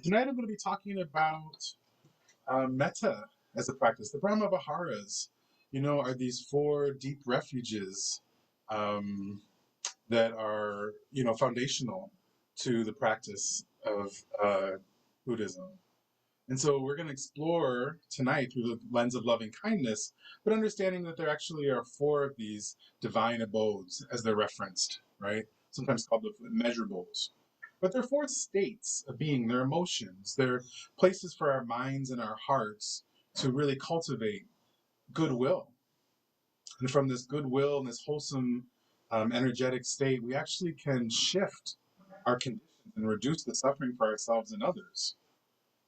Tonight I'm going to be talking about mettā as a practice. The Brahma Viharas, are these four deep refuges that are, foundational to the practice of Buddhism. And so we're going to explore tonight through the lens of loving kindness, but understanding that there actually are four of these divine abodes, as they're referenced, right? Sometimes called the measurables. But they're four states of being, they're emotions, they're places for our minds and our hearts to really cultivate goodwill. And from this goodwill and this wholesome, energetic state, we actually can shift our conditions and reduce the suffering for ourselves and others.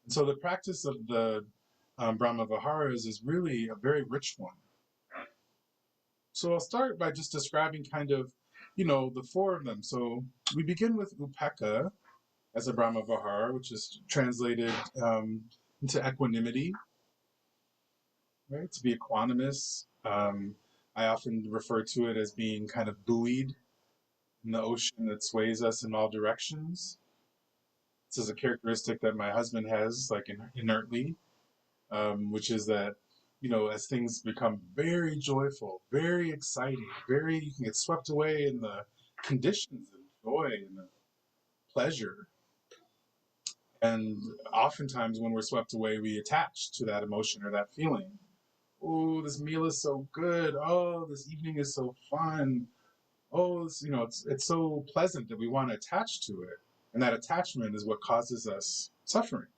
And so the practice of the Brahma Viharas is really a very rich one. So I'll start by just describing kind of, the four of them. So we begin with Upekkha as a Brahma Vihara, which is translated into equanimity, right? To be equanimous. I often refer to it as being kind of buoyed in the ocean that sways us in all directions. This is a characteristic that my husband has, like inertly, which is that, as things become very joyful, very exciting, you can get swept away in the conditions of joy and pleasure. And oftentimes when we're swept away, we attach to that emotion or that feeling. Oh, this meal is so good. Oh, this evening is so fun. Oh, it's so pleasant that we want to attach to it. And that attachment is what causes us suffering.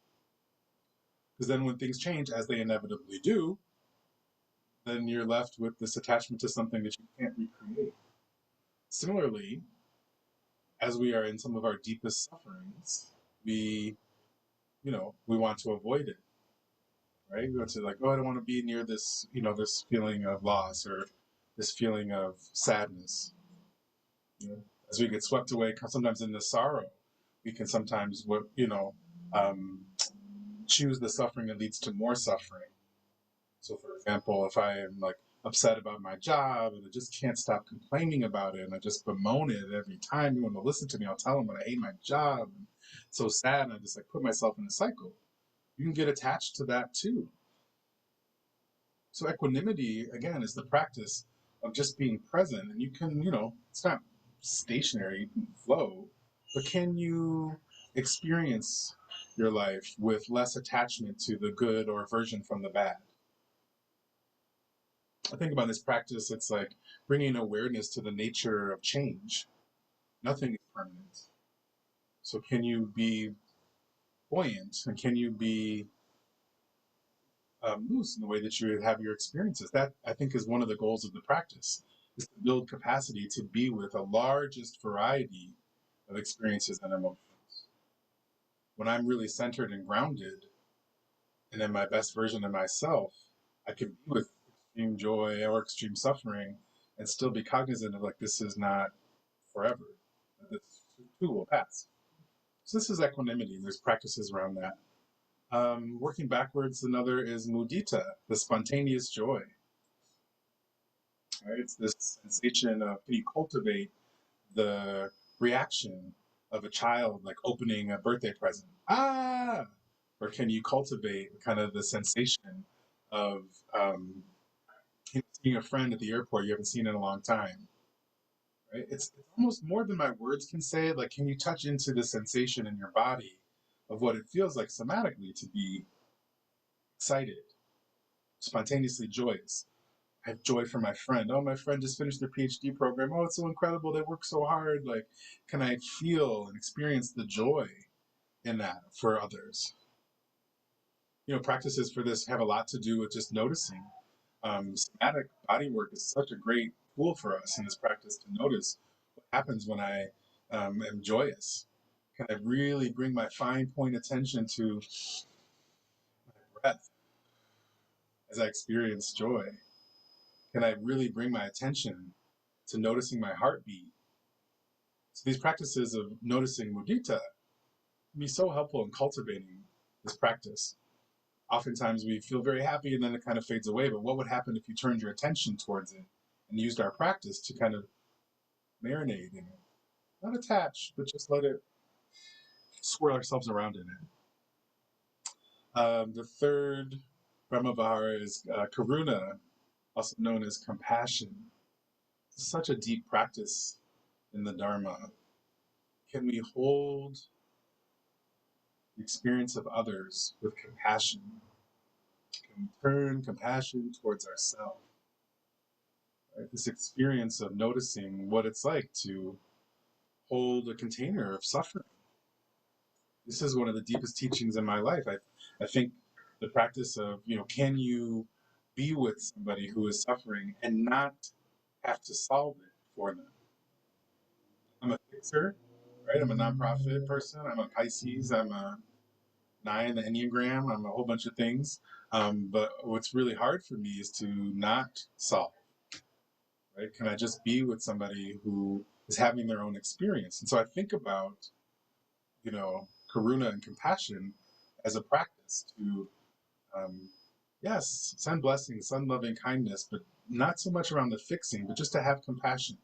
Because then when things change, as they inevitably do, then you're left with this attachment to something that you can't recreate. Similarly, as we are in some of our deepest sufferings, we want to avoid it, right? We want to I don't want to be near this, this feeling of loss or this feeling of sadness. As we get swept away, sometimes in the sorrow, we can sometimes, choose the suffering that leads to more suffering. So, for example, if I am upset about my job and I just can't stop complaining about it and I just bemoan it every time you want to listen to me, I'll tell them that I hate my job and it's so sad, and I just put myself in a cycle. You can get attached to that too. So equanimity, again, is the practice of just being present, and you can, it's not stationary, you can flow, but can you experience your life with less attachment to the good or aversion from the bad? I think about this practice, it's like bringing awareness to the nature of change. Nothing is permanent. So can you be buoyant, and can you be loose in the way that you have your experiences? That, I think, is one of the goals of the practice, is to build capacity to be with a largest variety of experiences and emotions. When I'm really centered and grounded and in my best version of myself, I can be with extreme joy or extreme suffering and still be cognizant of this is not forever. This too will pass. So this is equanimity, and there's practices around that. Working backwards, another is mudita, the spontaneous joy. Right? It's this sensation of, can you cultivate the reaction of a child opening a birthday present? Ah! Or can you cultivate kind of the sensation of seeing a friend at the airport you haven't seen in a long time? Right? It's almost more than my words can say. Can you touch into the sensation in your body of what it feels like somatically to be excited, spontaneously joyous? I have joy for my friend. Oh, my friend just finished their PhD program. Oh, it's so incredible. They work so hard. Can I feel and experience the joy in that for others? Practices for this have a lot to do with just noticing. Somatic body work is such a great tool for us in this practice to notice what happens when I am joyous. Can I really bring my fine point attention to my breath as I experience joy? Can I really bring my attention to noticing my heartbeat? So these practices of noticing mudita can be so helpful in cultivating this practice. Oftentimes we feel very happy and then it kind of fades away, but what would happen if you turned your attention towards it and used our practice to kind of marinate in it? Not attach, but just let it swirl ourselves around in it. The third Brahmavihara is Karuna, also known as compassion. It's such a deep practice in the Dharma. Can we hold the experience of others with compassion? Can we turn compassion towards ourselves? Right? This experience of noticing what it's like to hold a container of suffering. This is one of the deepest teachings in my life. I think the practice of, can you be with somebody who is suffering and not have to solve it for them? I'm a fixer, right? I'm a nonprofit person. I'm a Pisces. I'm a 9, the Enneagram. I'm a whole bunch of things. But what's really hard for me is to not solve, right? Can I just be with somebody who is having their own experience? And so I think about, karuna and compassion as a practice to, yes, send blessings, send loving kindness, but not so much around the fixing, but just to have compassion.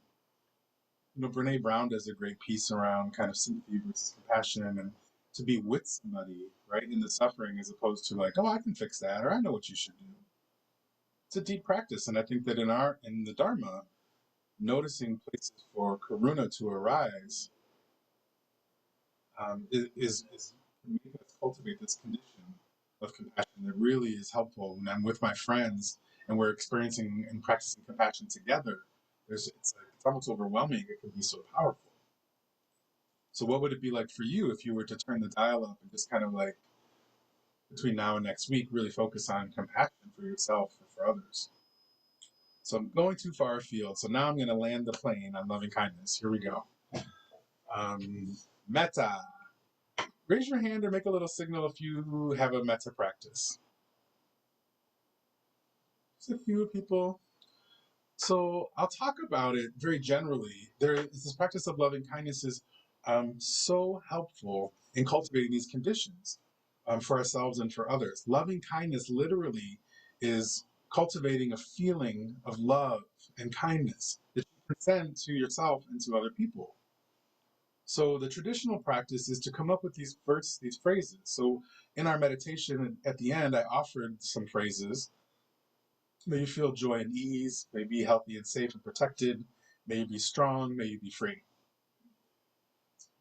Brene Brown does a great piece around kind of sympathy versus compassion, and to be with somebody, right, in the suffering, as opposed to like, oh, I can fix that, or I know what you should do. It's a deep practice, and I think that in the Dharma, noticing places for karuna to arise is can make us cultivate this condition of compassion that really is helpful. When I'm with my friends and we're experiencing and practicing compassion together, it's almost overwhelming. It can be so powerful. So what would it be like for you if you were to turn the dial up and just kind of like between now and next week really focus on compassion for yourself and for others? So I'm going too far afield. So now I'm going to land the plane on loving kindness. Here we go. Mettā. Raise your hand or make a little signal if you have a mettā practice. Just a few people. So I'll talk about it very generally. This practice of loving kindness is so helpful in cultivating these conditions for ourselves and for others. Loving kindness literally is cultivating a feeling of love and kindness that you can send to yourself and to other people. So the traditional practice is to come up with these phrases. So in our meditation at the end, I offered some phrases. May you feel joy and ease. May you be healthy and safe and protected. May you be strong. May you be free.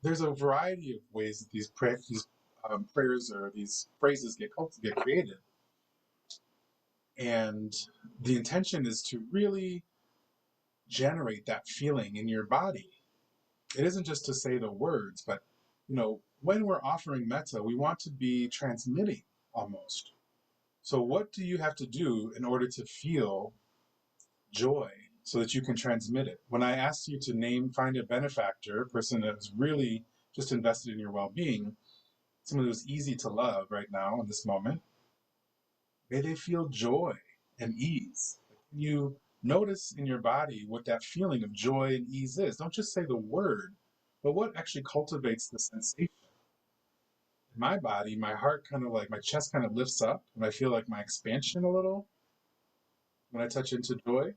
There's a variety of ways that these prayers or these phrases get created. And the intention is to really generate that feeling in your body. It isn't just to say the words, but when we're offering mettā, we want to be transmitting almost. So what do you have to do in order to feel joy so that you can transmit it? When I asked you to find a benefactor, a person that's really just invested in your well-being, someone who's easy to love right now in this moment, may they feel joy and ease. Can you notice in your body what that feeling of joy and ease is? Don't just say the word, but what actually cultivates the sensation? In my body, my heart my chest kind of lifts up, and I feel like my expansion a little when I touch into joy.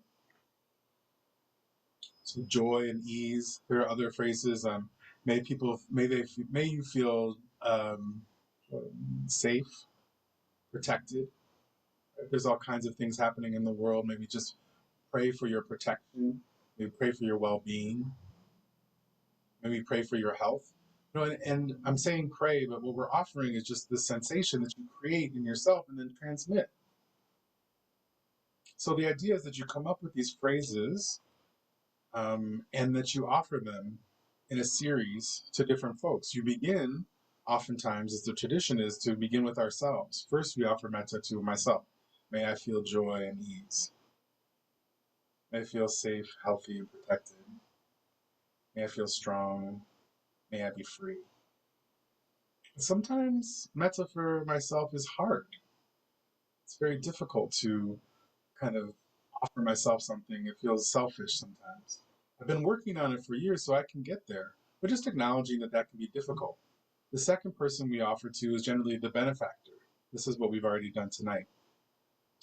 So joy and ease. There are other phrases. May you feel safe, protected. There's all kinds of things happening in the world. Maybe just pray for your protection. Maybe pray for your well-being. Maybe pray for your health. And I'm saying pray, but what we're offering is just the sensation that you create in yourself and then transmit. So the idea is that you come up with these phrases and that you offer them in a series to different folks. You begin, oftentimes, as the tradition is, to begin with ourselves. First, we offer mettā to myself. May I feel joy and ease. May I feel safe, healthy, and protected. May I feel strong. May I be free. Sometimes mettā for myself is hard. It's very difficult to kind of offer myself something. It feels selfish sometimes. I've been working on it for years so I can get there, but just acknowledging that can be difficult. The second person we offer to is generally the benefactor. This is what we've already done tonight.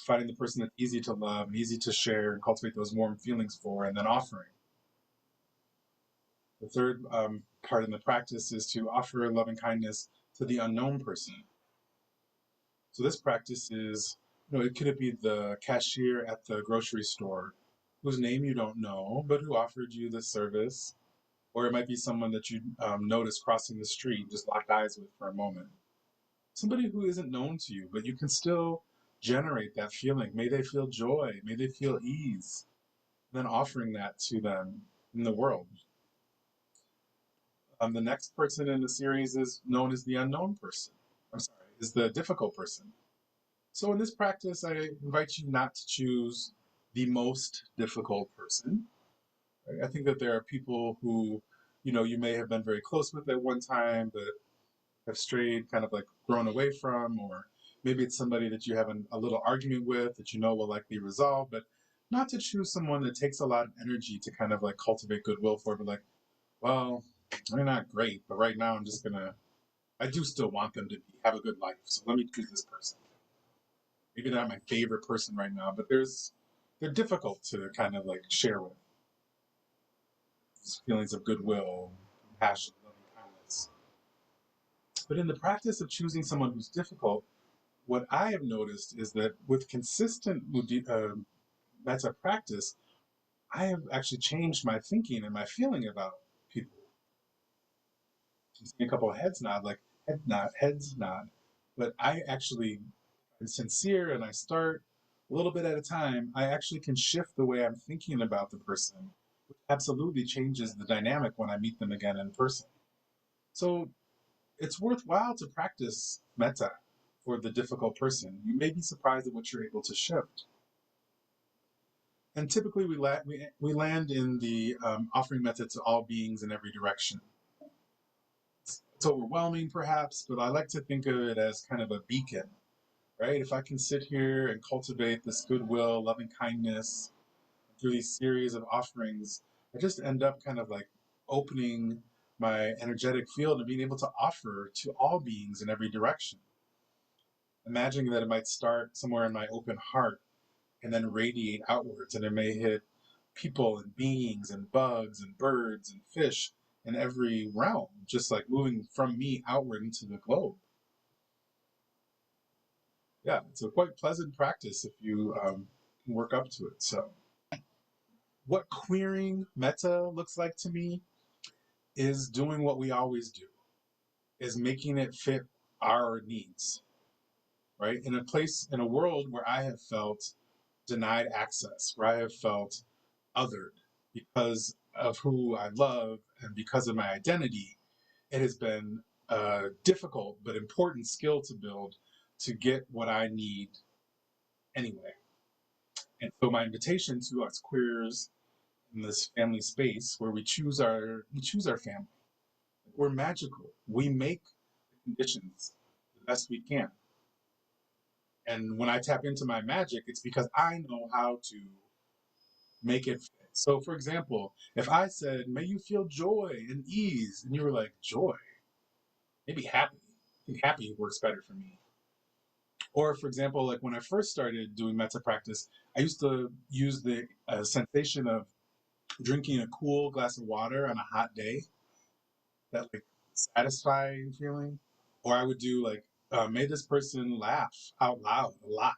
Finding the person that's easy to love and easy to share and cultivate those warm feelings for, and then offering. The third part in the practice is to offer loving kindness to the unknown person. So this practice is, it could be the cashier at the grocery store whose name you don't know, but who offered you the service. Or it might be someone that you notice crossing the street, just locked eyes with for a moment. Somebody who isn't known to you, but you can still generate that feeling. May they feel joy, may they feel ease, and then offering that to them in the world. The next person in the series is known as the unknown person. I'm sorry, is the difficult person. So in this practice, I invite you not to choose the most difficult person. Right? I think that there are people who, you may have been very close with at one time, but have strayed, kind of like grown away from, or maybe it's somebody that you have a little argument with that will likely resolve, but not to choose someone that takes a lot of energy to kind of like cultivate goodwill for, but like, well, they're not great, but right now I do still want them to have a good life, so let me choose this person. Maybe they're not my favorite person right now, but they're difficult to kind of like share with. These feelings of goodwill, compassion, loving kindness. But in the practice of choosing someone who's difficult, what I have noticed is that with consistent metta practice, I have actually changed my thinking and my feeling about people. I'm seeing a couple of heads nod, but I actually am sincere and I start a little bit at a time. I actually can shift the way I'm thinking about the person, which absolutely changes the dynamic when I meet them again in person. So it's worthwhile to practice metta for the difficult person. You may be surprised at what you're able to shift. And typically we land in the offering metta to all beings in every direction. It's overwhelming perhaps, but I like to think of it as kind of a beacon, right? If I can sit here and cultivate this goodwill, loving kindness through these series of offerings, I just end up kind of like opening my energetic field and being able to offer to all beings in every direction. Imagining that it might start somewhere in my open heart and then radiate outwards, and it may hit people and beings and bugs and birds and fish in every realm, just like moving from me outward into the globe. Yeah, it's a quite pleasant practice if you can work up to it. So, what queering metta looks like to me is doing what we always do, is making it fit our needs, right? In a world where I have felt denied access, where I have felt othered because of who I love and because of my identity, it has been a difficult but important skill to build to get what I need anyway. And so my invitation to us queers in this family space where we choose our family. We're magical. We make the conditions the best we can. And when I tap into my magic, it's because I know how to make it fit. So, for example, if I said, may you feel joy and ease, and you were like, joy, maybe happy. I think happy works better for me. Or, for example, like when I first started doing metta practice, I used to use the sensation of drinking a cool glass of water on a hot day, that like satisfying feeling. Or I would do like, may this person laugh out loud a lot,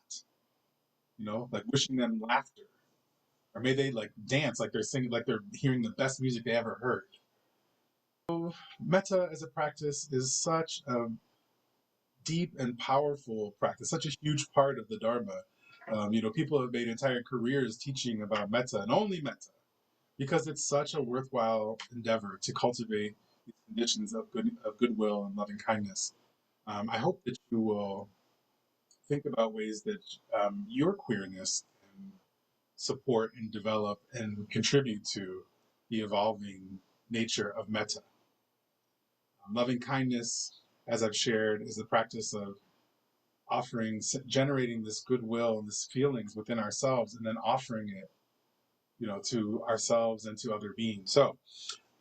like wishing them laughter. Or may they like dance like they're singing, like they're hearing the best music they ever heard. Metta as a practice is such a deep and powerful practice, such a huge part of the Dharma. People have made entire careers teaching about metta and only metta because it's such a worthwhile endeavor to cultivate these conditions of goodwill and loving kindness. I hope that you will think about ways that your queerness can support and develop and contribute to the evolving nature of metta. Loving kindness, as I've shared, is the practice of generating this goodwill and this feelings within ourselves, and then offering it, to ourselves and to other beings. So,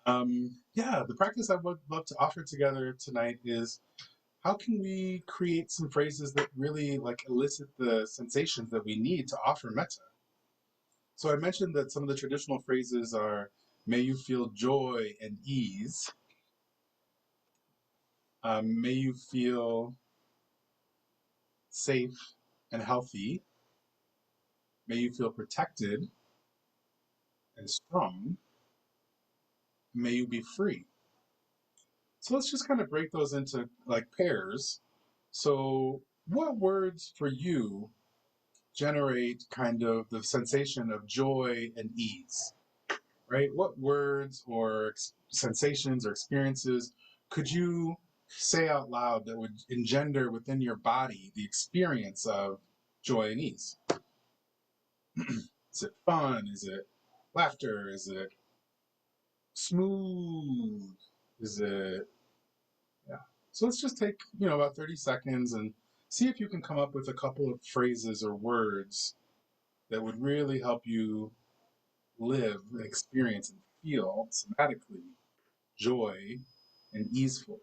the practice I would love to offer together tonight is how can we create some phrases that really like elicit the sensations that we need to offer metta? So I mentioned that some of the traditional phrases are, may you feel joy and ease. May you feel safe and healthy. May you feel protected and strong. May you be free. So let's just kind of break those into like pairs. So what words for you generate kind of the sensation of joy and ease, right? What words or sensations or experiences could you say out loud that would engender within your body the experience of joy and ease? Is it fun? Is it laughter? Is it smooth? Is it, yeah. So let's just take, about 30 seconds and see if you can come up with a couple of phrases or words that would really help you live and experience and feel somatically joy and easeful.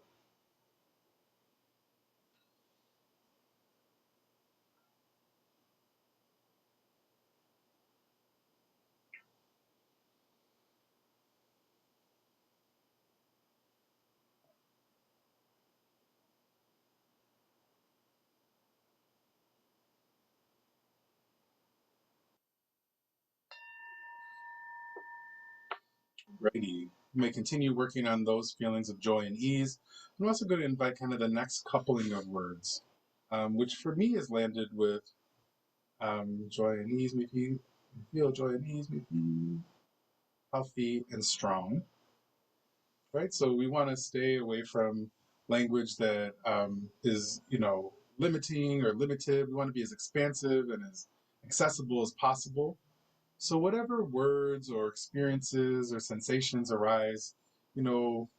Righty. You may continue working on those feelings of joy and ease. I'm also going to invite kind of the next coupling of words, which for me is landed with joy and ease, make you feel joy and ease, make you healthy and strong, right? So we want to stay away from language that is, limiting or limited. We want to be as expansive and as accessible as possible. So whatever words or experiences or sensations arise, you know,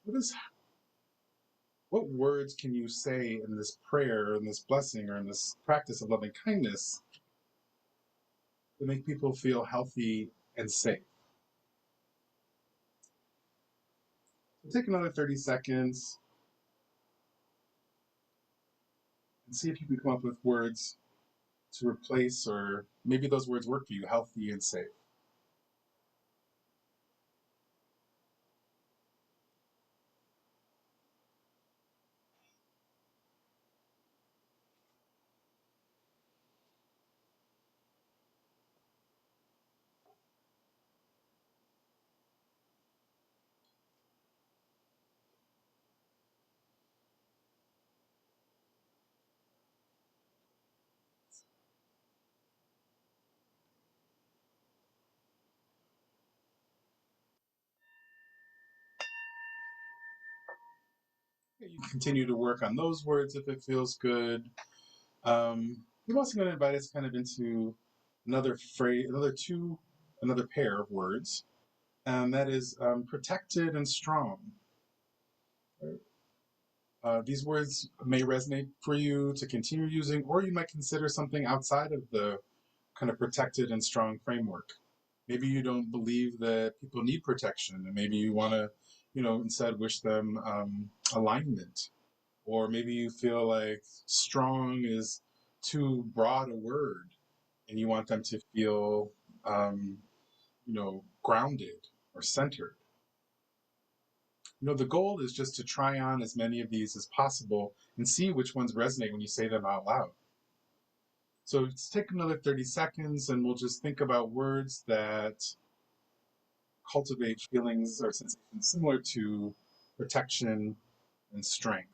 what is what words can you say in this prayer, in this blessing, or in this practice of loving kindness to make people feel healthy and safe? So take another 30 seconds and see if you can come up with words to replace, or maybe those words work for you, healthy and safe. You can continue to work on those words if it feels good. I'm also going to invite us kind of into another phrase, another pair of words, and that is protected and strong. These words may resonate for you to continue using, or you might consider something outside of the kind of protected and strong framework. Maybe you don't believe that people need protection, and maybe you want to, instead wish them alignment. Or maybe you feel like strong is too broad a word, and you want them to feel, grounded or centered. The goal is just to try on as many of these as possible and see which ones resonate when you say them out loud. So let's take another 30 seconds and we'll just think about words that cultivate feelings or sensations similar to protection and strength.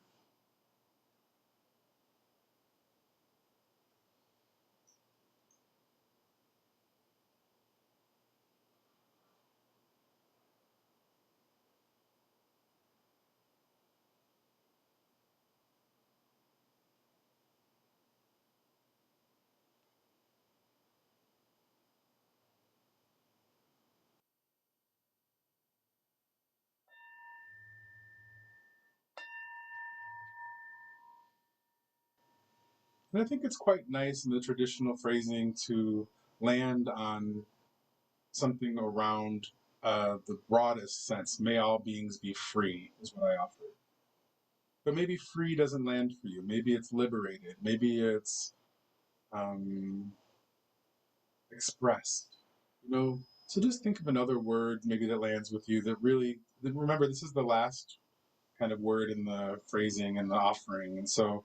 And I think it's quite nice in the traditional phrasing to land on something around the broadest sense. May all beings be free, is what I offer. But maybe free doesn't land for you. Maybe it's liberated. Maybe it's um, expressed. So just think of another word maybe that lands with you that really, remember, this is the last kind of word in the phrasing and the offering. And so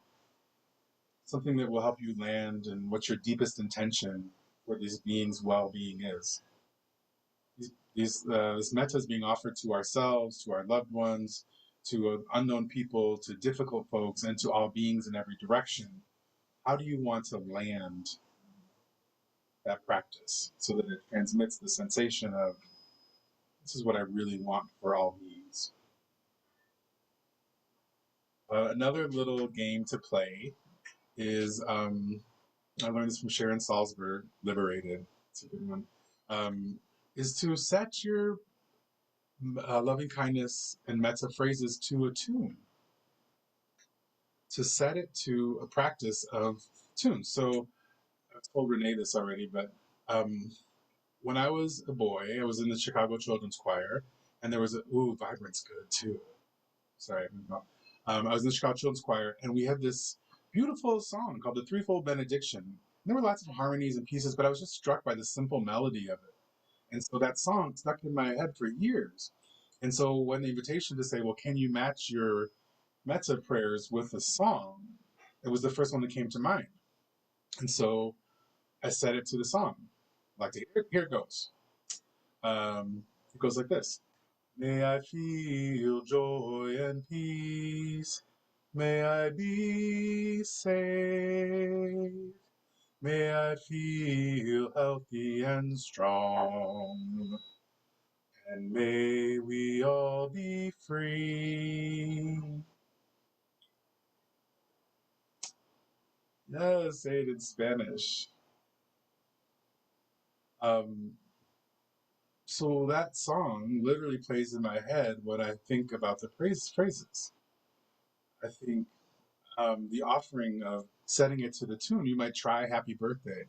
something that will help you land and what your deepest intention for these beings' well-being is. This metta is being offered to ourselves, to our loved ones, to unknown people, to difficult folks, and to all beings in every direction. How do you want to land that practice so that it transmits the sensation of, this is what I really want for all beings? Another little game to play is, I learned this from Sharon Salzberg, Liberated, it's a good one, is to set your loving kindness and metta phrases to a tune, to set it to a practice of tunes. So I've told Renee this already, but when I was a boy, I was in the Chicago Children's Choir, and there was Vibrant's good too. Sorry, I was in the Chicago Children's Choir, and we had this beautiful song called the Threefold Benediction. And there were lots of harmonies and pieces, but I was just struck by the simple melody of it. And so that song stuck in my head for years. And so when the invitation to say, well, can you match your metta prayers with a song? It was the first one that came to mind. And so I set it to the song. Like, here it goes. It goes like this. May I feel joy and peace. May I be safe. May I feel healthy and strong. And may we all be free. Yes, say it in Spanish. So that song literally plays in my head when I think about the phrases. I think the offering of setting it to the tune, you might try Happy Birthday.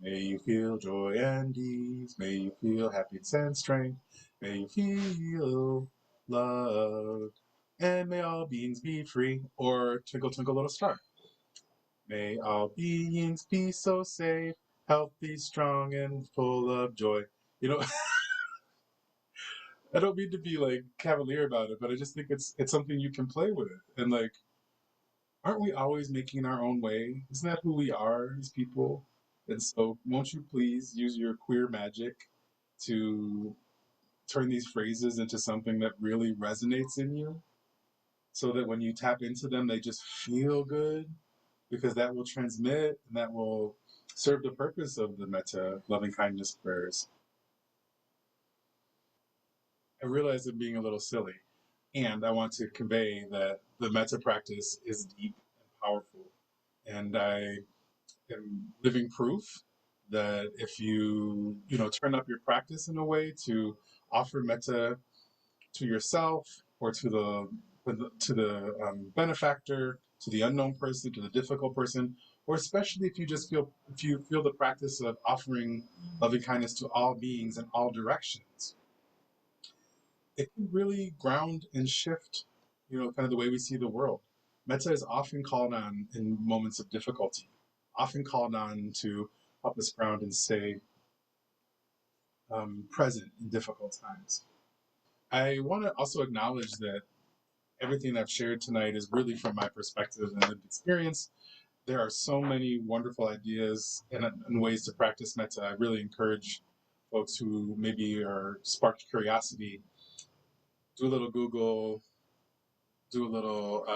May you feel joy and ease. May you feel happiness and strength. May you feel loved. And may all beings be free. Or Twinkle, Twinkle, Little Star. May all beings be so safe, healthy, strong, and full of joy. You know, I don't mean to be like cavalier about it, but I just think it's something you can play with. And like, aren't we always making our own way? Isn't that who we are as people? And so, won't you please use your queer magic to turn these phrases into something that really resonates in you, so that when you tap into them, they just feel good, because that will transmit and that will serve the purpose of the metta loving kindness prayers. I realize I'm being a little silly, and I want to convey that the metta practice is deep and powerful. And I am living proof that if you turn up your practice in a way to offer metta to yourself or to the benefactor, to the unknown person, to the difficult person, or especially if you feel the practice of offering loving kindness to all beings in all directions, it can really ground and shift, kind of the way we see the world. Metta is often called on in moments of difficulty, often called on to help us ground and stay present in difficult times. I want to also acknowledge that everything I've shared tonight is really from my perspective and lived experience. There are so many wonderful ideas and ways to practice metta. I really encourage folks who maybe are sparked curiosity, do a little Google, do a little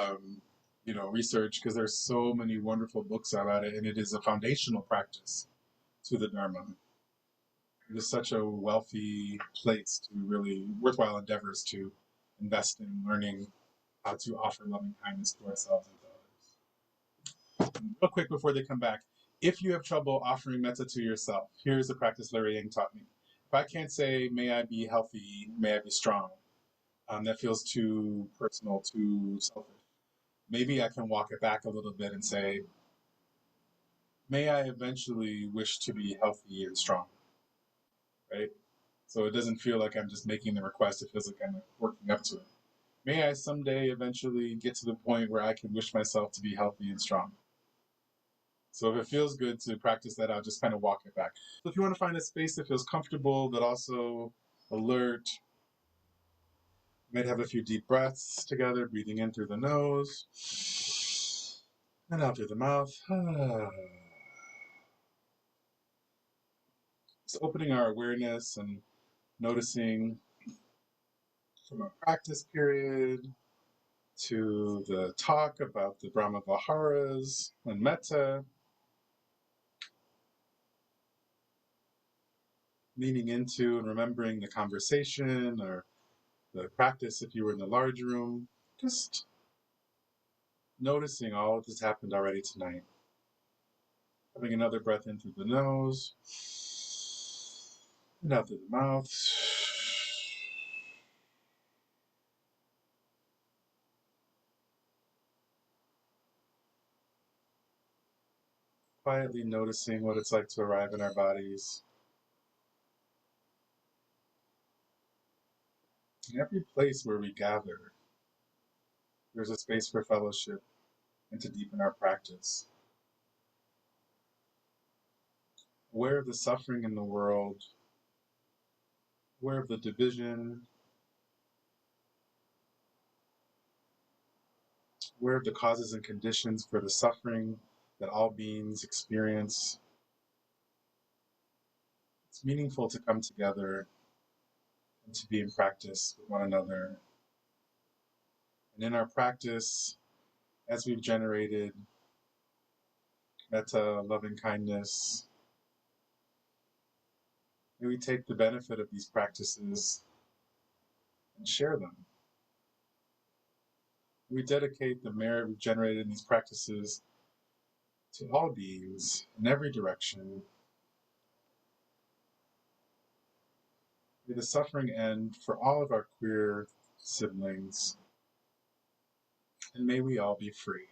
research, because there's so many wonderful books about it, and it is a foundational practice to the Dharma. It is such a wealthy place to really worthwhile endeavors to invest in learning how to offer loving kindness to ourselves and to others. Real quick before they come back, if you have trouble offering metta to yourself, here's the practice Larry Yang taught me. If I can't say, may I be healthy, may I be strong, that feels too personal, too selfish. Maybe I can walk it back a little bit and say, may I eventually wish to be healthy and strong, right? So it doesn't feel like I'm just making the request, it feels like I'm working up to it. May I someday eventually get to the point where I can wish myself to be healthy and strong. So if it feels good to practice that, I'll just kind of walk it back. So if you want to find a space that feels comfortable, but also alert, you might have a few deep breaths together, breathing in through the nose And out through the mouth. Just opening our awareness and noticing from our practice period to the talk about the Brahma Viharas and mettā, leaning into and remembering the conversation or the practice if you were in the large room, just noticing all that's happened already tonight. Having another breath in through the nose and out through the mouth. Quietly noticing what it's like to arrive in our bodies. In every place where we gather, there's a space for fellowship and to deepen our practice. Aware of the suffering in the world, aware of the division, aware of the causes and conditions for the suffering that all beings experience. It's meaningful to come together and to be in practice with one another. And in our practice, as we've generated mettā, loving kindness, may we take the benefit of these practices and share them. We dedicate the merit we've generated in these practices to all beings in every direction. May the suffering end for all of our queer siblings, and may we all be free.